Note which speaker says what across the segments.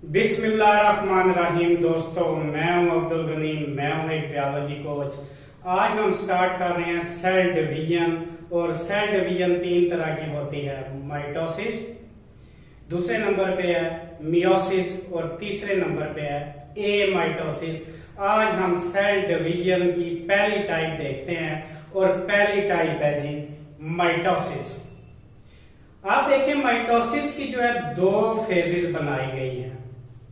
Speaker 1: बिस्मिल्लाहिर्रहमानिर्रहीम। दोस्तों, मैं हूं अब्दुल गनी, मैं हूं एक बायोलॉजी कोच। आज हम स्टार्ट कर रहे हैं सेल डिवीजन। और सेल डिवीजन तीन तरह की होती है, माइटोसिस, दूसरे नंबर पे है मियोसिस और तीसरे नंबर पे है एमाइटोसिस। आज हम सेल डिवीजन की पहली टाइप देखते हैं और पहली टाइप है जी माइटोसिस। आप देखिए, माइटोसिस की जो है दो फेजेस बनाई गई हैं।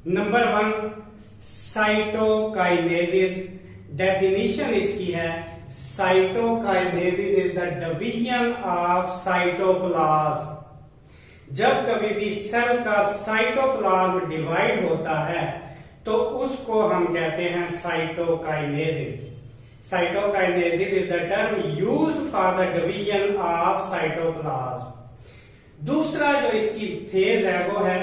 Speaker 1: Number 1 cytokinesis. डेफिनेशन इसकी है, cytokinesis is the division of cytoplasm. जब कभी भी सेल का साइटोप्लाज्म डिवाइड होता है तो उसको हम कहते हैं cytokinesis. Cytokinesis is the term used for the division of cytoplasm. दूसरा जो इसकी फेज है वो है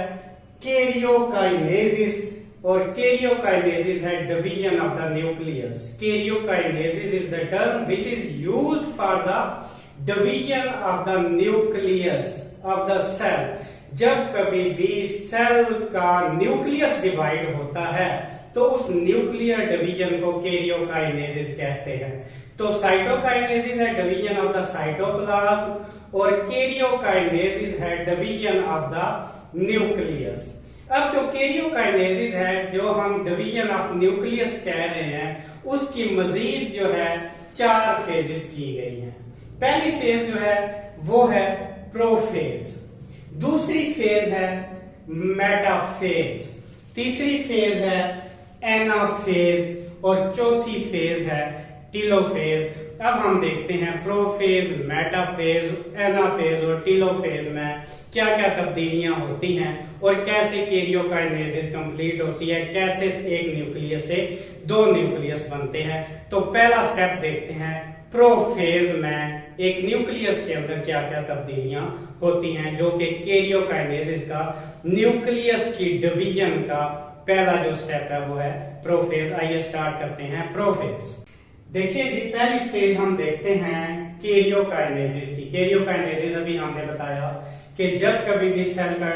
Speaker 1: कैरियोकाइनेसिस। और कैरियोकाइनेसिस है division of the nucleus. Karyokinesis is the term which is used for the division of the nucleus of the cell. जब कभी भी सेल का न्यूक्लियस डिवाइड होता है तो उस न्यूक्लियर डिवीजन को कैरियोकाइनेसिस कहते हैं। तो साइटोकाइनेसिस है डिवीजन ऑफ द साइटोप्लाज्म और कैरियोकाइनेसिस है डिवीजन ऑफ द न्यूक्लियस। अब जो कैरियोकाइनेसिस है, जो हम डिवीजन ऑफ न्यूक्लियस कह रहे हैं, उसकी मजीद जो है 4 फेजेस की गई हैं। पहली फेज जो है वो है प्रोफेज, दूसरी फेज है मेटाफेज, तीसरी फेज है एनाफेज और चौथी फेज है टीलोफेज। अब हम देखते हैं प्रोफेज, मेटाफेज, एनाफेज और टीलोफेज में क्या क्या तब्दीलियां होती हैं और कैसे कैरियोकाइनेसिस कंप्लीट होती है, कैसे एक न्यूक्लियस से 2 न्यूक्लियस बनते हैं। तो पहला स्टेप देखते हैं, प्रोफेज में एक न्यूक्लियस के अंदर क्या क्या तब्दीलियां होती हैं, जो कि कैरियोकाइनेसिस का न्यूक्लियस की डिवीजन का पहला जो स्टेप है वो है प्रोफेज। आइए स्टार्ट करते हैं प्रोफेज। देखिए जी, पहली स्टेज हम देखते हैं कैरियोकाइनेसिस की। कैरियोकाइनेसिस अभी हमने बताया कि जब कभी भी सेल का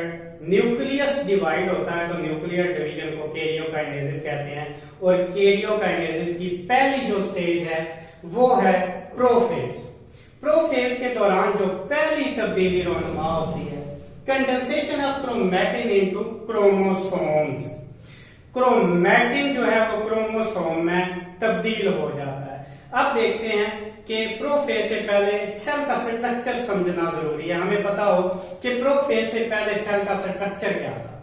Speaker 1: न्यूक्लियस डिवाइड होता है तो न्यूक्लियर डिवीजन को कैरियोकाइनेसिस कहते हैं। और कैरियोकाइनेसिस की पहली जो स्टेज है वो है प्रोफेज। प्रोफेज के दौरान जो पहली तब्दीली रोनुमा होती है, condensation of chromatin into chromosomes. Chromatin जो है वो क्रोमोसोम में तब्दील हो जाता है। अब देखते हैं कि प्रोफेज से पहले सेल का स्ट्रक्चर समझना जरूरी है। हमें पता हो कि प्रोफेज से पहले सेल का स्ट्रक्चर क्या था।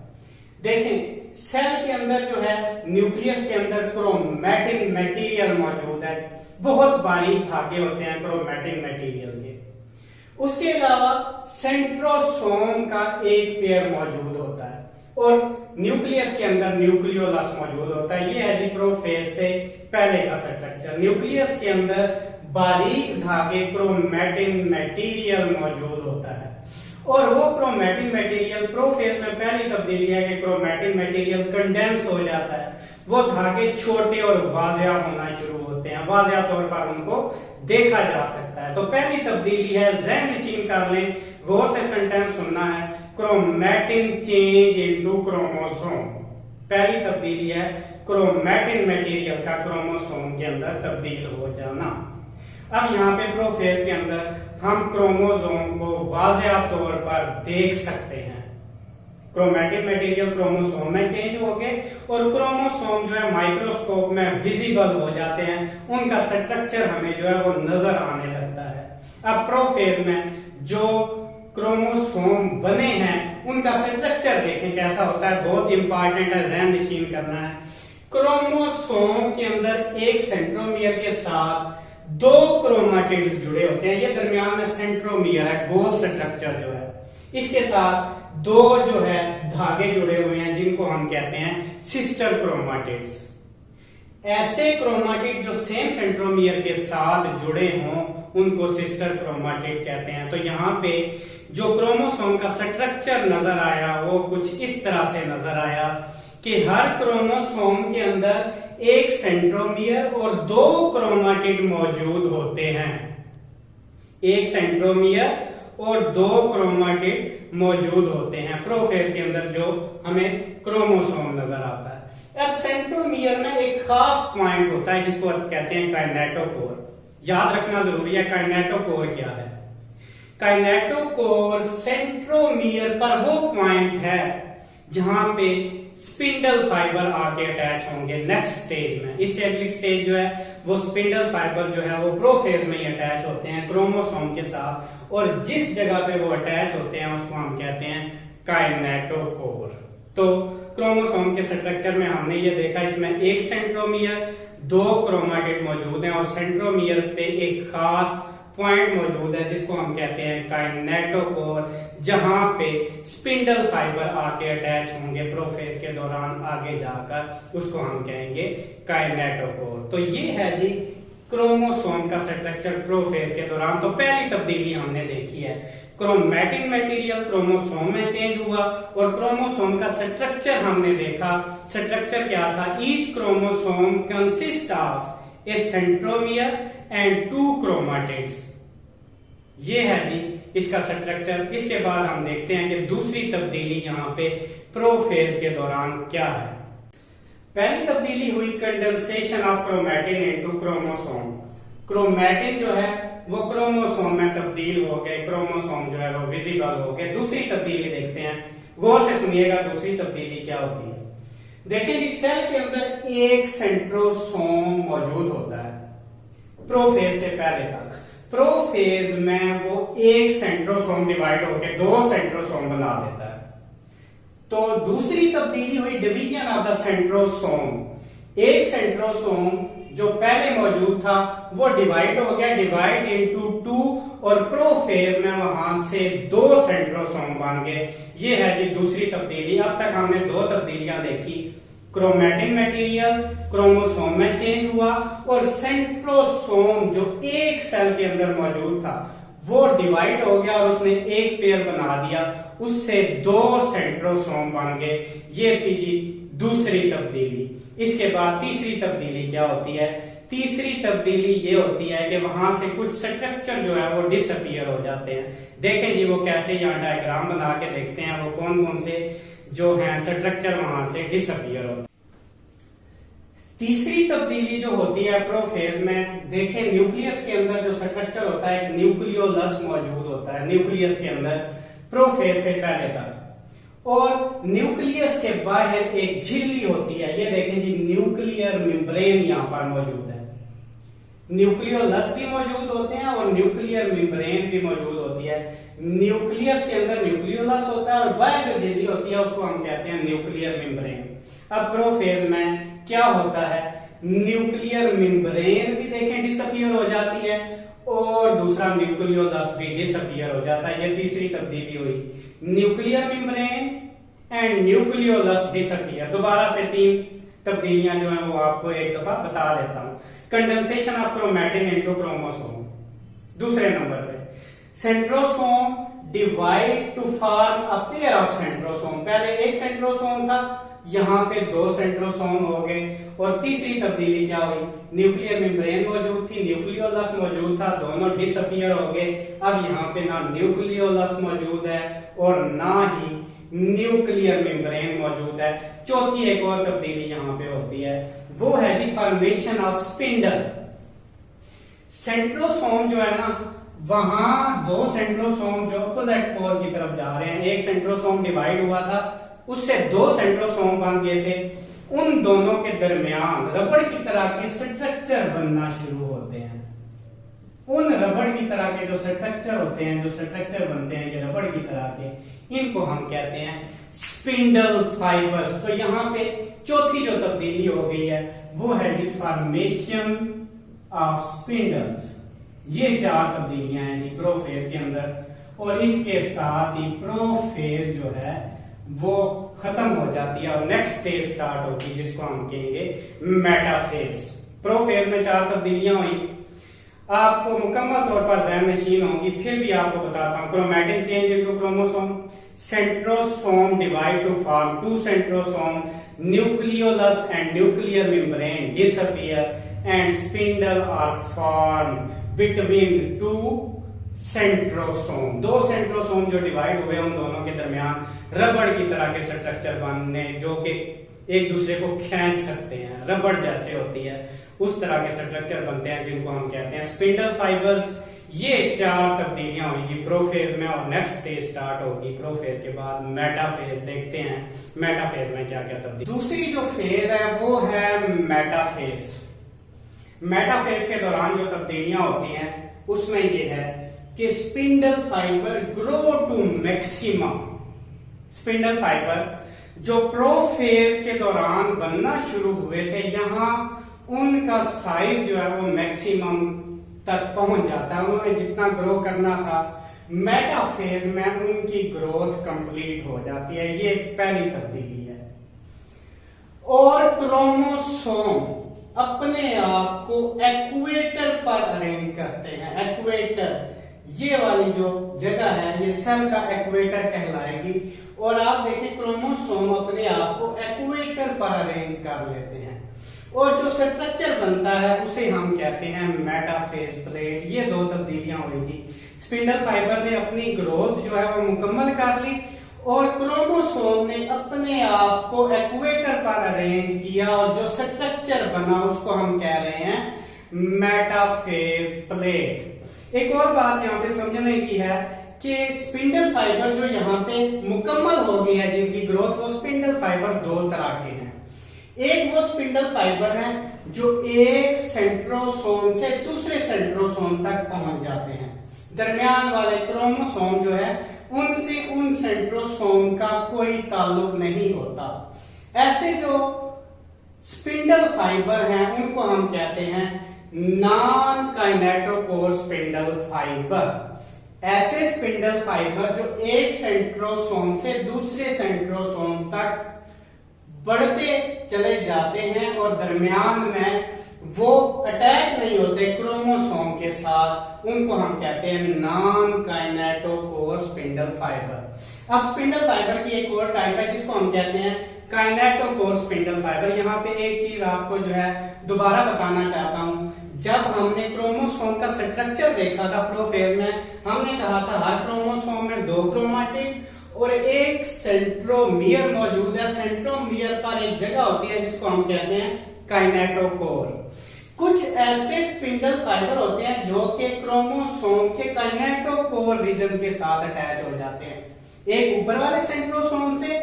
Speaker 1: देखें, सेल के अंदर जो है न्यूक्लियस के अंदर क्रोमैटिन मटेरियल मौजूद है। बहुत बारीक धागे होते हैं क्रोमैटिन मटेरियल के। उसके अलावा सेंट्रोसोम का एक पेयर मौजूद होता है और न्यूक्लियस के अंदर न्यूक्लियोलस मौजूद होता है। ये है जी प्रोफेज से पहले का स्ट्रक्चर। न्यूक्लियस के अंदर बारीक धागे क्रोमैटिन मटेरियल मौजूद होता है और वो क्रोमैटिन मटेरियल प्रोफेज में पहली तब्दीली है कि क्रोमैटिन मटेरियल कंडेंस हो जाता है। वो धागे छोटे और वाज़िया होना शुरू होते हैं, वाज़िया तौर पर उनको देखा जा सकता है। तो पहली तब्दीली है, ज़हन नशीन कर लें, गौर से सेंटेंस सुनना है, क्रोमैटिन चेंज इनटू क्रोमोसोम। पहली तब्दीली है क्रोमैटिन मटेरियल का क्रोमोसोम के अंदर तब्दील हो जाना। अब यहाँ पे प्रोफेज के अंदर हम क्रोमोसोम को वाज़िया तौर पर देख सकते हैं। क्रोमैटिन मटेरियल क्रोमोसोम में चेंज हो गए और क्रोमोसोम जो है माइक्रोस्कोप में विजिबल हो जाते हैं। उनका स्ट्रक्चर हमें जो है वो नजर आने लगता है। अब प्रोफेज में जो क्रोमोसोम बने हैं उनका स्ट्रक्चर देखें कैसा होता है, बहुत इंपॉर्टेंट है, ज़हन नशीन करना है। क्रोमोसोम के अंदर एक सेंट्रोमियर के साथ 2 क्रोमाटिड्स जुड़े होते हैं। ये दरमियान में सेंट्रोमियर है, गोल स्ट्रक्चर जो है, इसके साथ 2 जो है धागे जुड़े हुए हैं जिनको हम कहते हैं सिस्टर क्रोमाटिड्स। ऐसे क्रोमाटिड जो सेम सेंट्रोमियर के साथ जुड़े हों उनको सिस्टर क्रोमाटिड कहते हैं। तो यहाँ पे जो क्रोमोसोम का स्ट्रक्चर नजर आया वो कुछ इस तरह से नजर आया कि हर क्रोमोसोम के अंदर एक सेंट्रोमियर और 2 क्रोमाटिड मौजूद होते हैं। एक सेंट्रोमियर और 2 क्रोमेटिड मौजूद होते हैं प्रोफेज के अंदर, जो हमें क्रोमोसोम नजर आता है। अब सेंट्रोमियर में एक खास पॉइंट होता है जिसको कहते हैं काइनेटोकोर। याद रखना जरूरी है काइनेटोकोर क्या है। काइनेटोकोर सेंट्रोमियर पर वो पॉइंट है जहां पे स्पिंडल फाइबर आके अटैच होंगे नेक्स्ट स्टेज में। इससे अगली स्टेज जो है वो स्पिंडल फाइबर जो है वो प्रोफेज में ही अटैच होते हैं क्रोमोसोम के साथ, और जिस जगह पे वो अटैच होते हैं उसको हम कहते हैं काइनेटोकोर। तो क्रोमोसोम के स्ट्रक्चर में हमने ये देखा, इसमें एक सेंट्रोमियर, 2 क्रोमेटिड मौजूद हैं और सेंट्रोमियर पे एक खास पॉइंट मौजूद है जिसको हम कहते हैं काइनेटोकोर, जहां पे स्पिंडल फाइबर आके अटैच होंगे प्रोफेज के दौरान आगे जाकर, उसको हम कहेंगे काइनेटोकोर। तो ये है जी क्रोमोसोम का स्ट्रक्चर प्रोफेज के दौरान। तो पहली तब्दीली हमने देखी है, क्रोमैटिन मटेरियल क्रोमोसोम में चेंज हुआ, और क्रोमोसोम का स्ट्रक्चर हमने देखा। स्ट्रक्चर क्या था? Each chromosome consist of A centromere and 2 chromatids. ये है जी इसका स्ट्रक्चर। इसके बाद हम देखते हैं कि दूसरी तब्दीली यहाँ पे प्रोफेज के दौरान क्या है। पहली तब्दीली हुई condensation of chromatin into chromosome. Chromatin जो है वो क्रोमोसोम में तब्दील हो गए, क्रोमोसोम जो है वो विजिबल हो गए। दूसरी तब्दीली देखते हैं, गौर से सुनिएगा दूसरी तब्दीली क्या होती है। देखिए जी, सेल के अंदर एक सेंट्रोसोम मौजूद होता है प्रोफेज से पहले तक। प्रोफेज में वो एक सेंट्रोसोम डिवाइड होकर 2 सेंट्रोसोम बना देता है। तो दूसरी तब्दीली हुई डिवीजन ऑफ द सेंट्रोसोम। एक सेंट्रोसोम जो पहले मौजूद था वो डिवाइड हो गया, डिवाइड इनटू 2, और प्रोफेज में वहां से 2 सेंट्रोसोम बन गए। ये है जी दूसरी तब्दीली। अब तक हमने 2 तब्दीलियां देखी, क्रोमैटिन मटेरियल क्रोमोसोम में चेंज हुआ, और सेंट्रोसोम जो एक सेल के अंदर मौजूद था वो डिवाइड हो गया और उसने एक पेयर बना दिया, उससे 2 सेंट्रोसोम बन गए। ये थी जी दूसरी तब्दीली। इसके बाद तीसरी तब्दीली क्या होती है? तीसरी तब्दीली ये होती है कि वहां से कुछ स्ट्रक्चर जो है वो डिसअपीयर हो जाते हैं। देखें जी वो कैसे, यहाँ डायग्राम बना के देखते हैं वो कौन कौन से जो है स्ट्रक्चर वहां से डिसअपीयर होते हैं। तीसरी तब्दीली जो होती है प्रोफेज में, देखें न्यूक्लियस के अंदर जो स्ट्रक्चर होता है एक न्यूक्लियोलस मौजूद होता है न्यूक्लियस के अंदर प्रोफेज से पहले तक, और न्यूक्लियस के बाहर एक झिल्ली होती है। ये देखें जी न्यूक्लियर मेम्ब्रेन यहाँ पर मौजूद है। न्यूक्लियोलस भी मौजूद होते हैं और न्यूक्लियर मेम्ब्रेन भी मौजूद होती है। न्यूक्लियस के अंदर न्यूक्लियोलस होता है और बाहर जो झिल्ली होती है उसको हम कहते हैं न्यूक्लियर मेम्ब्रेन। अब प्रोफेज में क्या होता है? न्यूक्लियर मेम्ब्रेन भी देखें डिसअपीयर हो जाती है और दूसरा न्यूक्लियोलस भी डिसअपीयर हो जाता है। ये तीसरी तब्दीली हुई, nuclear membrane and nucleolus disappear. दोबारा से 3 तब्दीलियां जो है वो आपको एक दफा बता देता हूं। Condensation of chromatin into chromosome दूसरे नंबर पे, centrosome divide to form a pair of centrosome. पहले एक सेंट्रोसोम था, यहाँ पे 2 सेंट्रोसोम हो गए। और तीसरी तब्दीली क्या हुई? न्यूक्लियर मेम्ब्रेन मौजूद थी, न्यूक्लियोलस मौजूद था, दोनों डिसअपीयर हो गए। अब यहाँ पे ना न्यूक्लियोलस मौजूद है और ना ही न्यूक्लियर मेम्ब्रेन मौजूद है। चौथी एक और तब्दीली यहाँ पे होती है, वो है जी फॉर्मेशन ऑफ स्पिंडल। सेंट्रोसोम जो है ना, वहां 2 सेंट्रोसोम जो अपोजिट पोल की तरफ जा रहे हैं, एक सेंट्रोसोम डिवाइड हुआ था, उससे 2 सेंट्रोसोम बन गए थे। उन दोनों के दरमियान रबड़ की तरह के स्ट्रक्चर बनना शुरू होते हैं। उन रबड़ की तरह के जो स्ट्रक्चर होते हैं, जो स्ट्रक्चर बनते हैं ये रबड़ की तरह के, इनको हम कहते हैं स्पिंडल फाइबर्स। तो यहाँ पे चौथी जो तब्दीली हो गई है वो है जी फॉर्मेशन ऑफ स्पिंडल्स। ये 4 तब्दीलियां हैं जी प्रोफेज के अंदर, और इसके साथ ही प्रोफेज जो है वो खत्म हो जाती है और नेक्स्ट स्टेज स्टार्ट होगी जिसको हम कहेंगे मेटाफेज। प्रोफेज में 4 तब्दीलियां हुई, आपको मुकम्मल तौर पर ज़हन नशीन होंगी, फिर भी आपको बताता हूं। Chromatin change into chromosome, centrosome divide to form 2 centrosome, nucleolus and nuclear membrane disappear, and spindle are form between 2 centrosome. दो सेंट्रोसोम जो डिवाइड हुए उन दोनों के दरमियान रबड़ की तरह के स्ट्रक्चर बनने, जो कि एक दूसरे को खींच सकते हैं, रबड़ जैसे होती है उस तरह के स्ट्रक्चर बनते हैं, जिनको हम कहते हैं स्पिंडल फाइबर्स। ये चार तब्दीलियां होंगी प्रोफेज में, और नेक्स्ट स्टेज स्टार्ट होगी प्रोफेज के बाद मेटाफेज। देखते हैं मेटाफेज में क्या क्या तब्दीली। दूसरी जो फेज है वो है मेटाफेज। मेटाफेज के दौरान जो तब्दीलियां होती हैं उसमें ये है कि spindle fibre grow to maximum. Spindle fibre जो प्रोफेज के दौरान बनना शुरू हुए थे, यहां उनका साइज जो है वो मैक्सिमम तक पहुंच जाता है। उन्होंने जितना ग्रो करना था, मेटाफेज में उनकी ग्रोथ कंप्लीट हो जाती है। ये पहली तब्दीली है। और क्रोमोसोम अपने आप को एक्वेटर पर अरेंज करते हैं। एक्वेटर, ये वाली जो जगह है ये सेल का एक्वेटर कहलाएगी। और आप देखिए क्रोमोसोम अपने आप को एक्वेटर पर अरेंज कर लेते हैं, और जो स्ट्रक्चर बनता है उसे हम कहते हैं मेटाफेज प्लेट। ये दो तब्दीलियां हुई थी। स्पिंडल फाइबर ने अपनी ग्रोथ जो है वो मुकम्मल कर ली, और क्रोमोसोम ने अपने आप को एक्वेटर पर अरेंज किया, और जो स्ट्रक्चर बना उसको हम कह रहे हैं मेटाफेज प्लेट। एक और बात यहाँ पे समझने की है कि स्पिंडल फाइबर जो यहाँ पे मुकम्मल हो गई है जिनकी ग्रोथ, वो स्पिंडल फाइबर दो तरह के हैं। एक वो स्पिंडल फाइबर है जो एक सेंट्रोसोम से दूसरे सेंट्रोसोम तक पहुंच जाते हैं। दरमियान वाले क्रोमोसोम जो है उनसे उन सेंट्रोसोम का कोई ताल्लुक नहीं होता। ऐसे जो स्पिंडल फाइबर हैं उनको हम कहते हैं नॉन काइनेटोकोर स्पिंडल फाइबर। ऐसे स्पिंडल फाइबर जो एक सेंट्रोसोम से दूसरे सेंट्रोसोम तक बढ़ते चले जाते हैं और दरमियान में वो अटैच नहीं होते क्रोमोसोम के साथ, उनको हम कहते हैं नॉन काइनेटोकोर स्पिंडल फाइबर। अब स्पिंडल फाइबर की एक और टाइप है जिसको हम कहते हैं काइनेटोकोर स्पिंडल फाइबर। यहाँ पे एक चीज आपको जो है दोबारा बताना चाहता हूं। जब हमने क्रोमोसोम का स्ट्रक्चर देखा था प्रोफेज में, हमने कहा था हर क्रोमोसोम में दो क्रोमाटिड और एक सेंट्रोमियर मौजूद है। सेंट्रोमियर पर एक जगह होती है जिसको हम कहते हैं काइनेटोकोर। कुछ ऐसे स्पिंडल फाइबर होते हैं जो कि क्रोमोसोम के काइनेटोकोर रीजन के साथ अटैच हो जाते हैं, एक ऊपर वाले सेंट्रोसोम से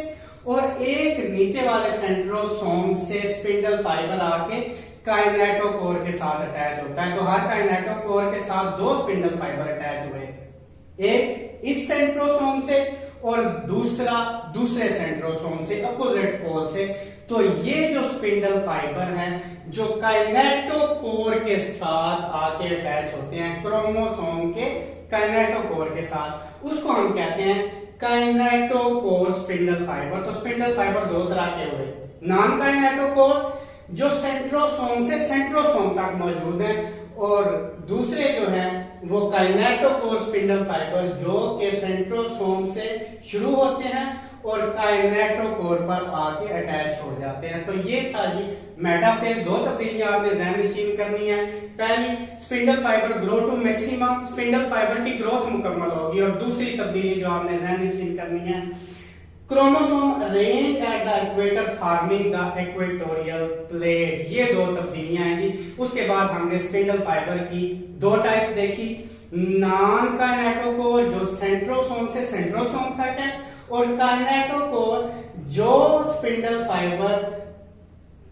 Speaker 1: और एक नीचे वाले सेंट्रोसोम से स्पिंडल फाइबर आके काइनेटोकोर के साथ अटैच होता है। तो हर काइनेटोकोर के साथ दो स्पिंडल फाइबर अटैच हुए, एक इस सेंट्रोसोम से और दूसरा दूसरे सेंट्रोसोम से, अपोजिट पोल से। तो ये जो स्पिंडल फाइबर हैं जो काइनेटोकोर के साथ आके अटैच होते हैं क्रोमोसोम के काइनेटोकोर के साथ, उसको हम कहते हैं काइनेटोकोर स्पिंडल फाइबर। तो स्पिंडल फाइबर दो तरह के हुए, नॉन काइनेटोकोर जो सेंट्रोसोम से सेंट्रोसोम तक मौजूद है, और दूसरे जो हैं वो काइनेटोकोर स्पिंडल फाइबर जो के सेंट्रोसोम से शुरू होते हैं और काइनेटोकोर पर आके अटैच हो जाते हैं। तो ये था जी मेटाफेज। दो तब्दीलियां आपने ज़हन नशीन करनी है। पहली, spindle fibre grow to maximum, spindle fibre की ग्रोथ मुकम्मल होगी। और दूसरी तब्दीली जो आपने ज़हन नशीन करनी है, chromosome arrange at the equator forming the equatorial plate. ये दो तब्दीलियां हैं जी। उसके बाद हमने स्पिंडल फाइबर की दो टाइप्स देखी, नॉन काइनेटोकोर जो सेंट्रोसोम से सेंट्रोसोम तक है, और काइनेटोकोर जो स्पिंडल फाइबर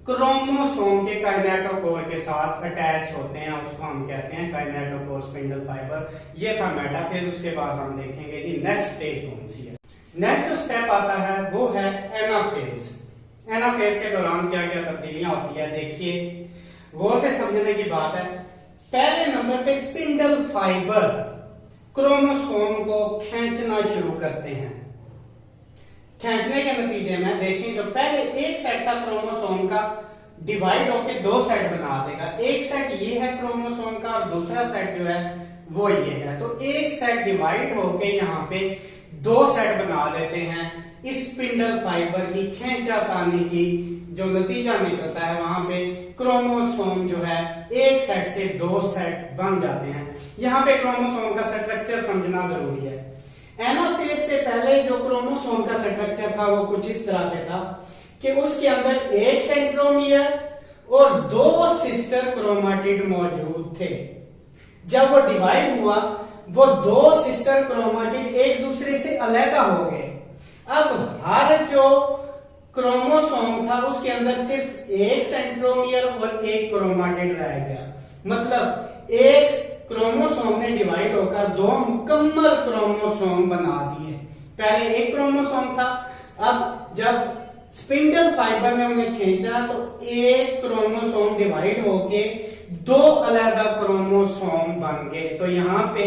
Speaker 1: क्रोमोसोम के काइनेटोकोर के साथ अटैच होते हैं, उसको हम कहते हैं काइनेटोकोर स्पिंडल फाइबर। ये था मेटाफेज। उसके बाद हम देखेंगे जी नेक्स्ट स्टेज कौन सी है। नेक्स्ट जो स्टेप आता है वो है एनाफेज। एनाफेज के दौरान क्या क्या तब्दीलियां होती है देखिए, गौर से समझने की बात है। पहले नंबर पे स्पिंडल फाइबर क्रोमोसोम को खींचना शुरू करते हैं। खींचने के नतीजे में देखिए जो पहले एक सेट था क्रोमोसोम का, डिवाइड होके दो सेट बना देगा। एक सेट ये है क्रोमोसोम का और दूसरा सेट जो है वो ये है। तो एक सेट डिवाइड होके यहाँ पे दो सेट बना देते हैं। इस स्पिंडल फाइबर की खींचातानी की जो नतीजा निकलता है, वहां पे क्रोमोसोम जो है एक सेट से दो सेट बन जाते हैं। यहाँ पे क्रोमोसोम का स्ट्रक्चर समझना जरूरी है। एनाफेज से पहले जो क्रोमोसोम का स्ट्रक्चर था वो कुछ इस तरह से था कि उसके अंदर एक सेंट्रोमियर और दो सिस्टर क्रोमाटिड मौजूद थे। जब वो डिवाइड हुआ, वो दो सिस्टर क्रोमाटिड एक दूसरे से अलग हो गए। अब हर जो क्रोमोसोम था उसके अंदर सिर्फ एक सेंट्रोमियर और एक क्रोमाटिड रह गया। मतलब एक क्रोमोसोम ने डिवाइड होकर दो मुकम्मल क्रोमोसोम बना दिए। पहले एक क्रोमोसोम था, अब जब स्पिंडल फाइबर ने उन्हें खींचा तो एक क्रोमोसोम डिवाइड होके दो अलग क्रोमोसोम बन गए। तो यहाँ पे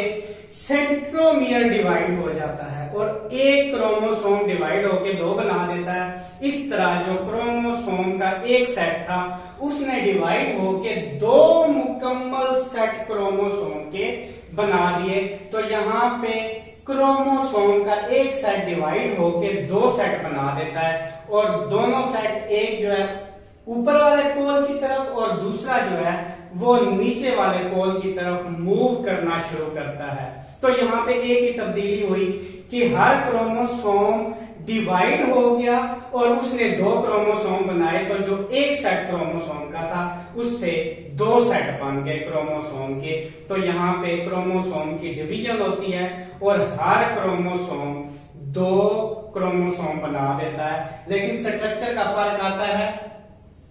Speaker 1: सेंट्रोमियर डिवाइड हो जाता है और एक क्रोमोसोम डिवाइड होके दो बना देता है। इस तरह जो क्रोमोसोम का एक सेट था उसने डिवाइड होके दो मुकम्मल सेट क्रोमोसोम के बना दिए। तो यहाँ पे क्रोमोसोम का एक सेट डिवाइड होके दो सेट बना देता है और दोनों सेट, एक जो है ऊपर वाले पोल की तरफ और दूसरा जो है वो नीचे वाले पोल की तरफ मूव करना शुरू करता है। तो यहाँ पे एक ही तब्दीली हुई कि हर क्रोमोसोम डिवाइड हो गया और उसने दो क्रोमोसोम बनाए। तो जो एक सेट क्रोमोसोम का था उससे दो सेट बन गए क्रोमोसोम के। तो यहाँ पे क्रोमोसोम की डिवीजन होती है और हर क्रोमोसोम दो क्रोमोसोम बना देता है। लेकिन स्ट्रक्चर का फर्क आता है,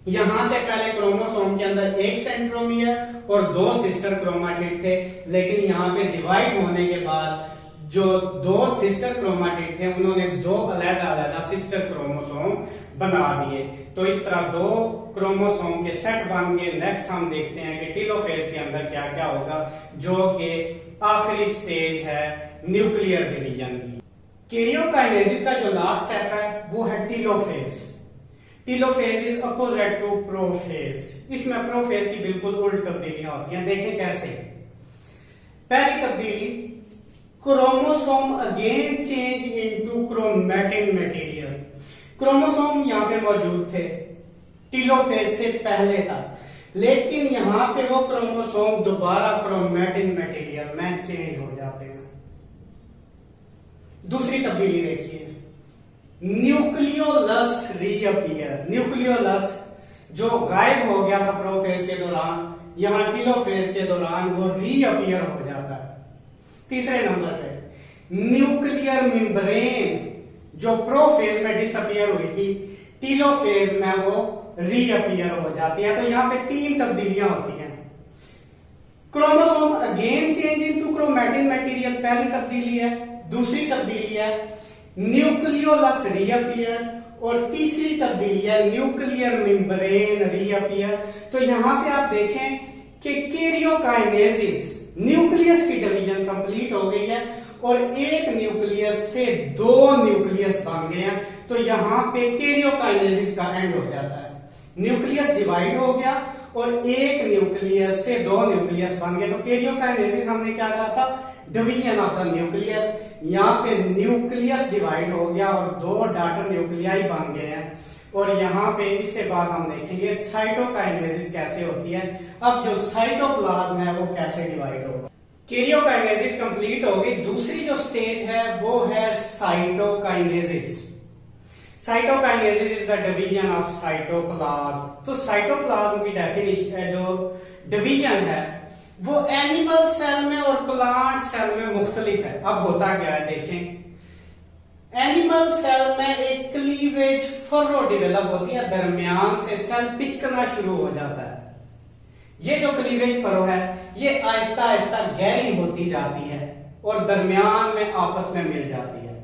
Speaker 1: यहां से पहले क्रोमोसोम के अंदर एक सेंट्रोमियर और दो सिस्टर क्रोमाटिड थे, लेकिन यहाँ पे डिवाइड होने के बाद जो दो सिस्टर क्रोमाटिड थे उन्होंने दो अलग अलग सिस्टर क्रोमोसोम बना दिए। तो इस तरह दो क्रोमोसोम के सेट बन गए। नेक्स्ट हम देखते हैं कि टेलोफेज के अंदर क्या क्या होगा, जो कि आखिरी स्टेज है न्यूक्लियर डिवीजन की। कैरियोकाइनेसिस का जो लास्ट स्टेप है वो है telophase. Telophase is opposite to prophase. इसमें प्रोफेज की बिल्कुल उल्ट तब्दीलियां होती हैं। देखें कैसे। पहली तब्दीली, chromosome again change into chromatin material. Chromosome यहाँ पे मौजूद थे, टेलोफेज से पहले था, लेकिन यहाँ पे वो क्रोमोसोम दोबारा क्रोमैटिन मटेरियल में चेंज हो जाते हैं। दूसरी तब्दीली देखिए, न्यूक्लियोलस रीअपियर। न्यूक्लियोलस जो गायब हो गया था प्रोफेज के दौरान, यहां टेलोफेज के दौरान वो रीअपियर हो जाता है। तीसरे नंबर पे न्यूक्लियर मेम्ब्रेन जो प्रोफेज में डिसअपियर हुई थी, टेलोफेज में वो रीअपियर हो जाती है। तो यहां पे तीन तब्दीलियां होती हैं। Chromosome again change into chromatin material पहली तब्दीली है। दूसरी तब्दीली है न्यूक्लियोलस रीअपियर और तीसरी तब्दीली है न्यूक्लियर मेम्ब्रेन रीअपियर। तो यहां पे आप देखें कि कैरियोकाइनेसिस, न्यूक्लियस की डिवीजन कंप्लीट हो गई है और एक न्यूक्लियस से दो न्यूक्लियस बन गए हैं। तो यहां पे कैरियोकाइनेसिस का एंड हो जाता है। न्यूक्लियस डिवाइड हो गया और एक न्यूक्लियस से दो न्यूक्लियस बन गए। तो कैरियोकाइनेसिस हमने क्या कहा था, डिवीजन ऑफ द न्यूक्लियस। यहाँ पे न्यूक्लियस डिवाइड हो गया और दो डॉटर न्यूक्लियाई बन गए हैं। और यहाँ पे इससे बाद हम देखेंगे साइटोकाइनेसिस कैसे होती है। अब जो साइटोप्लाज्म है वो कैसे डिवाइड होगा। कैरियोकाइनेसिस कंप्लीट हो गई। दूसरी जो स्टेज है वो है cytokinesis. Cytokinesis is the division of cytoplasm. तो साइटोप्लाज्म की डेफिनेशन जो डिवीजन है वो एनिमल सेल में और प्लांट सेल में मुख्तलिफ है। अब होता क्या है देखें, एनिमल सेल में एक क्लीवेज फरो डेवलप होती है, दरमियान से सेल पिचकना शुरू हो जाता है। ये जो क्लीवेज फरो है ये आहिस्ता आहिस्ता गहरी होती जाती है और दरमियान में आपस में मिल जाती है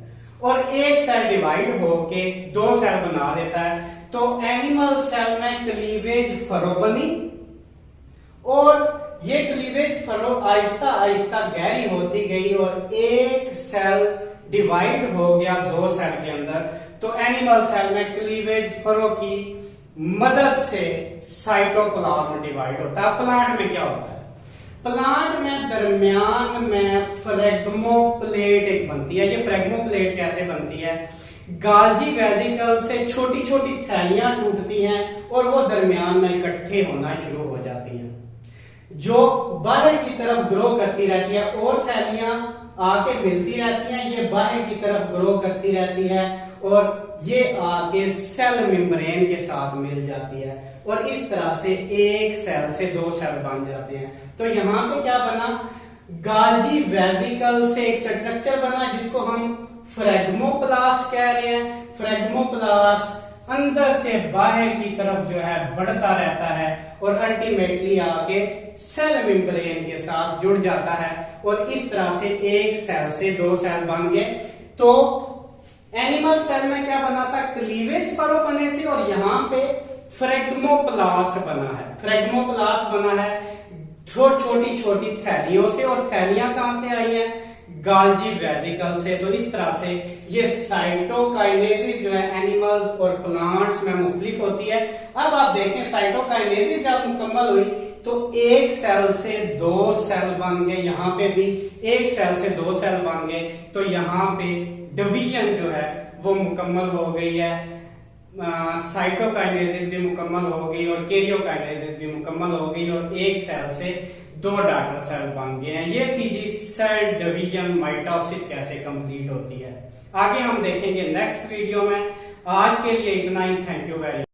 Speaker 1: और एक सेल डिवाइड होके दो सेल बना देता है। तो एनिमल सेल में क्लीवेज फरो बनी और ये क्लीवेज फरो आहिस्ता आहिस्ता गहरी होती गई और एक सेल डिवाइड हो गया दो सेल के अंदर। तो एनिमल सेल में क्लीवेज फरो की मदद से साइटोप्लाज्म डिवाइड होता है। प्लांट में क्या होता है, प्लांट में दरमियान में फ्रेगमोप्लेट एक बनती है। ये फ्रेगमोप्लेट कैसे बनती है गाल्जी वेसिकल से छोटी छोटी थैलियां टूटती हैं और वो दरमियान में इकट्ठे होना शुरू हो जाती हैं, जो बाहर की तरफ ग्रो करती रहती है और थैलियां आके मिलती रहती हैं, ये बाहर की तरफ ग्रो करती रहती है और ये आके सेल मेम्ब्रेन के साथ मिल जाती है और इस तरह से एक सेल से दो सेल बन जाते हैं। तो यहां पे क्या बना, गाल्जी वेसिकल से एक स्ट्रक्चर बना जिसको हम फ्रेगमोप्लास्ट कह रहे हैं। फ्रेगमोप्लास्ट अंदर से बाहर की तरफ जो है बढ़ता रहता है और अल्टीमेटली आके सेल मेम्ब्रेन के साथ जुड़ जाता है और इस तरह से एक सेल से दो सेल बन गए। तो एनिमल सेल में क्या बना था, क्लीवेज फरो बने थे और यहाँ पे फ्रेगमोप्लास्ट बना है। फ्रेगमोप्लास्ट बना है छोटी छोटी थैलियों से और थैलियां कहां से आई हैं, गाल्जी वेसिकल से। तो इस तरह से ये साइटोकाइनेसिस जो है एनिमल्स और प्लांट्स में मुख्तलिफ होती है। अब आप देखें साइटोकाइनेसिस जब मुकम्मल हुई तो एक सेल से दो सेल बन गए, यहाँ पे भी एक सेल से दो सेल बन गए। तो यहाँ पे डिवीजन जो है वो मुकम्मल हो गई है, साइटोकाइनेसिस भी मुकम्मल हो गई और कैरियोकाइनेसिस भी मुकम्मल हो गई और एक सेल से दो डॉटर सेल बन गए हैं। ये थी जी सेल डिवीजन, माइटोसिस कैसे कंप्लीट होती है। आगे हम देखेंगे नेक्स्ट वीडियो में। आज के लिए इतना ही। Thank you very much.